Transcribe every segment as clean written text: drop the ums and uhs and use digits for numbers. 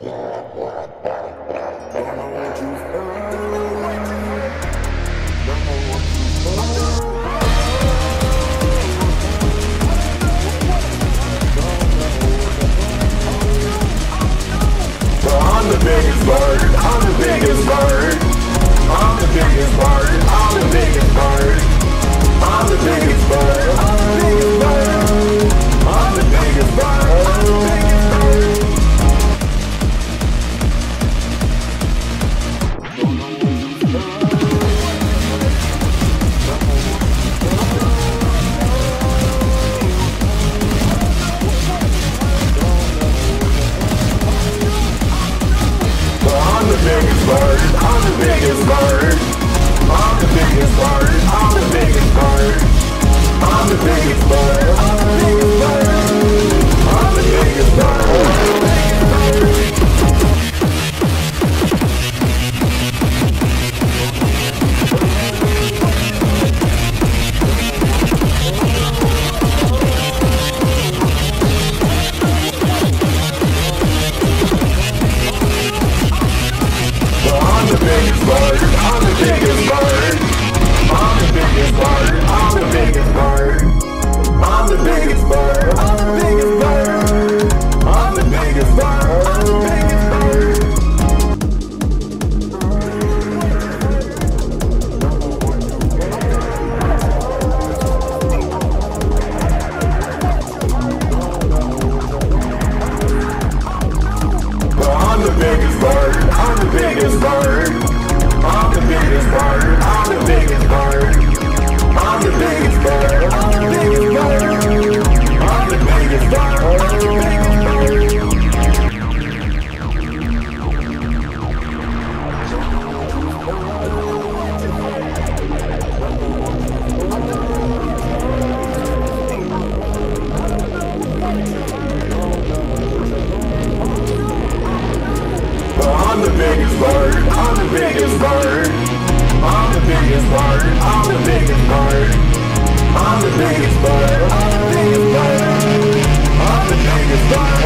Biggest bird, I'm the biggest bird. I'm the biggest bird, I'm the biggest bird. I'm the biggest bird, I'm the biggest bird. I'm the biggest bird, I'm the biggest bird. I'm the biggest bird, I'm the biggest bird. I'm the biggest bird, I'm the biggest bird. I'm the biggest bird, I'm the biggest bird. I'm the biggest bird, I'm the biggest bird. I'm the biggest bird, I'm the biggest bird. I'm the biggest bird, I'm the biggest bird. I'm the biggest bird, I'm the biggest bird. I'm the biggest bird, I'm the biggest bird. I'm the biggest bird, I'm the biggest bird. I'm the biggest bird, I'm the biggest bird. I'm the biggest bird, I'm the biggest bird. I'm the biggest bird, I'm the biggest bird. I'm the biggest bird, I'm the biggest bird. I'm the biggest bird, I'm the biggest bird. I'm the biggest bird, I'm the biggest bird. I'm the biggest bird, I'm the biggest bird.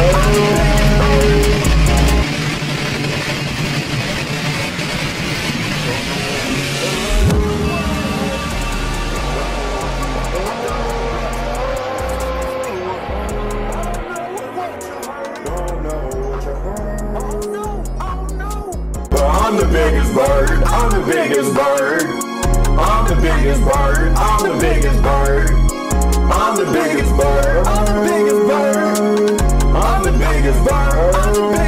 I'm the biggest bird, I'm the biggest bird. I'm the biggest bird, I'm the biggest bird. I'm the biggest bird, I'm the biggest bird. I'm the biggest bird, I'm the biggest bird.